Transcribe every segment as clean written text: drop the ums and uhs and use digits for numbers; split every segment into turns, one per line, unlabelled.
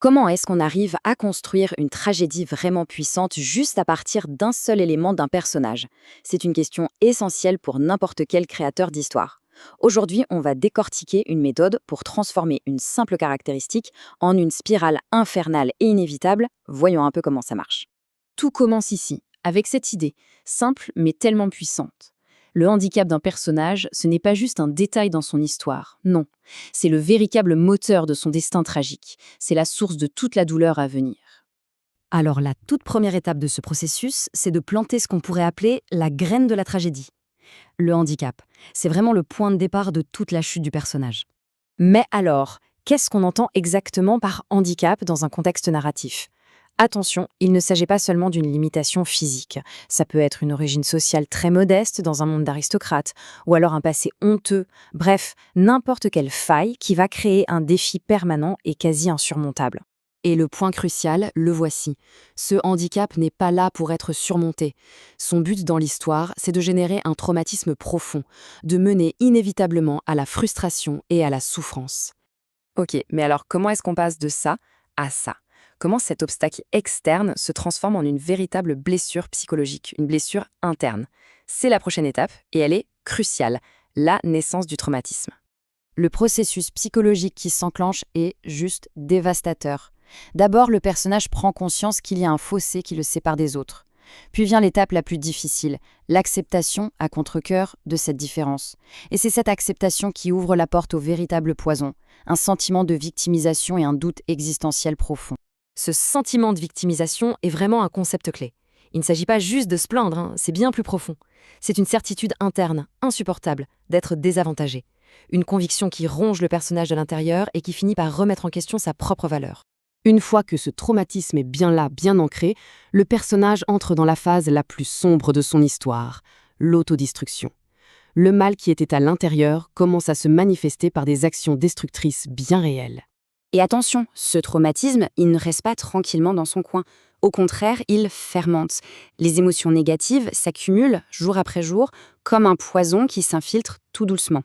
Comment est-ce qu'on arrive à construire une tragédie vraiment puissante juste à partir d'un seul élément d'un personnage? C'est une question essentielle pour n'importe quel créateur d'histoire. Aujourd'hui, on va décortiquer une méthode pour transformer une simple caractéristique en une spirale infernale et inévitable. Voyons un peu comment ça marche. Tout commence ici, avec cette idée, simple mais tellement puissante. Le handicap d'un personnage, ce n'est pas juste un détail dans son histoire, non. C'est le véritable moteur de son destin tragique. C'est la source de toute la douleur à venir. Alors la toute première étape de ce processus, c'est de planter ce qu'on pourrait appeler la graine de la tragédie. Le handicap, c'est vraiment le point de départ de toute la chute du personnage. Mais alors, qu'est-ce qu'on entend exactement par handicap dans un contexte narratif? Attention, il ne s'agit pas seulement d'une limitation physique. Ça peut être une origine sociale très modeste dans un monde d'aristocrates, ou alors un passé honteux. Bref, n'importe quelle faille qui va créer un défi permanent et quasi insurmontable. Et le point crucial, le voici. Ce handicap n'est pas là pour être surmonté. Son but dans l'histoire, c'est de générer un traumatisme profond, de mener inévitablement à la frustration et à la souffrance. Ok, mais alors comment est-ce qu'on passe de ça à ça? Comment cet obstacle externe se transforme en une véritable blessure psychologique, une blessure interne? C'est la prochaine étape et elle est cruciale, la naissance du traumatisme. Le processus psychologique qui s'enclenche est juste dévastateur. D'abord, le personnage prend conscience qu'il y a un fossé qui le sépare des autres. Puis vient l'étape la plus difficile, l'acceptation à contre-cœur de cette différence. Et c'est cette acceptation qui ouvre la porte au véritable poison, un sentiment de victimisation et un doute existentiel profond. Ce sentiment de victimisation est vraiment un concept clé. Il ne s'agit pas juste de se plaindre, c'est bien plus profond. C'est une certitude interne, insupportable, d'être désavantagé. Une conviction qui ronge le personnage de l'intérieur et qui finit par remettre en question sa propre valeur. Une fois que ce traumatisme est bien là, bien ancré, le personnage entre dans la phase la plus sombre de son histoire, l'autodestruction. Le mal qui était à l'intérieur commence à se manifester par des actions destructrices bien réelles. Et attention, ce traumatisme, il ne reste pas tranquillement dans son coin. Au contraire, il fermente. Les émotions négatives s'accumulent jour après jour, comme un poison qui s'infiltre tout doucement.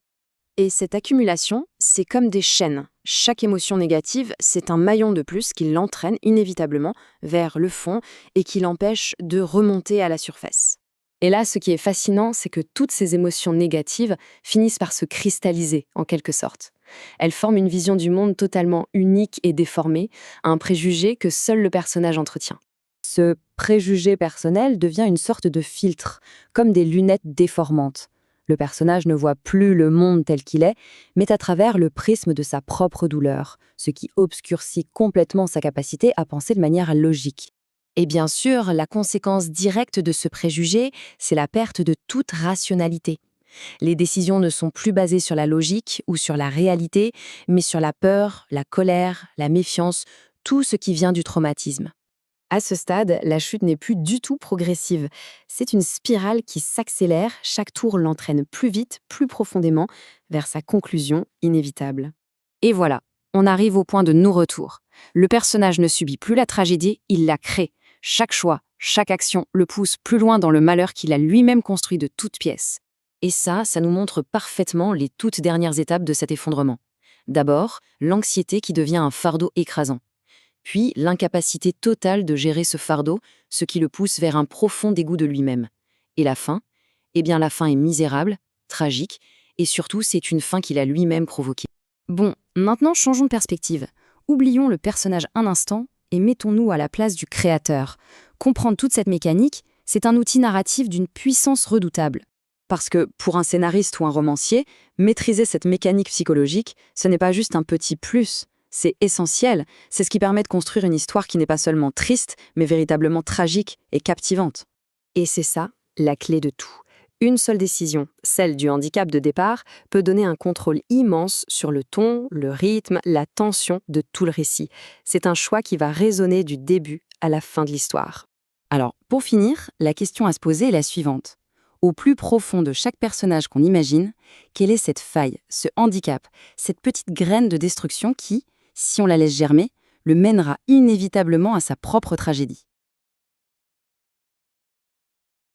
Et cette accumulation, c'est comme des chaînes. Chaque émotion négative, c'est un maillon de plus qui l'entraîne inévitablement vers le fond et qui l'empêche de remonter à la surface. Et là, ce qui est fascinant, c'est que toutes ces émotions négatives finissent par se cristalliser, en quelque sorte. Elles forment une vision du monde totalement unique et déformée, un préjugé que seul le personnage entretient. Ce préjugé personnel devient une sorte de filtre, comme des lunettes déformantes. Le personnage ne voit plus le monde tel qu'il est, mais à travers le prisme de sa propre douleur, ce qui obscurcit complètement sa capacité à penser de manière logique. Et bien sûr, la conséquence directe de ce préjugé, c'est la perte de toute rationalité. Les décisions ne sont plus basées sur la logique ou sur la réalité, mais sur la peur, la colère, la méfiance, tout ce qui vient du traumatisme. À ce stade, la chute n'est plus du tout progressive. C'est une spirale qui s'accélère, chaque tour l'entraîne plus vite, plus profondément, vers sa conclusion inévitable. Et voilà, on arrive au point de non-retour. Le personnage ne subit plus la tragédie, il la crée. Chaque choix, chaque action le pousse plus loin dans le malheur qu'il a lui-même construit de toutes pièces. Et ça nous montre parfaitement les toutes dernières étapes de cet effondrement. D'abord, l'anxiété qui devient un fardeau écrasant. Puis, l'incapacité totale de gérer ce fardeau, ce qui le pousse vers un profond dégoût de lui-même. Et la fin? Eh bien, la fin est misérable, tragique, et surtout, c'est une fin qu'il a lui-même provoquée. Bon, maintenant changeons de perspective. Oublions le personnage un instant et mettons-nous à la place du créateur. Comprendre toute cette mécanique, c'est un outil narratif d'une puissance redoutable. Parce que, pour un scénariste ou un romancier, maîtriser cette mécanique psychologique, ce n'est pas juste un petit plus, c'est essentiel. C'est ce qui permet de construire une histoire qui n'est pas seulement triste, mais véritablement tragique et captivante. Et c'est ça, la clé de tout. Une seule décision, celle du handicap de départ, peut donner un contrôle immense sur le ton, le rythme, la tension de tout le récit. C'est un choix qui va résonner du début à la fin de l'histoire. Alors, pour finir, la question à se poser est la suivante. Au plus profond de chaque personnage qu'on imagine, quelle est cette faille, ce handicap, cette petite graine de destruction qui, si on la laisse germer, le mènera inévitablement à sa propre tragédie?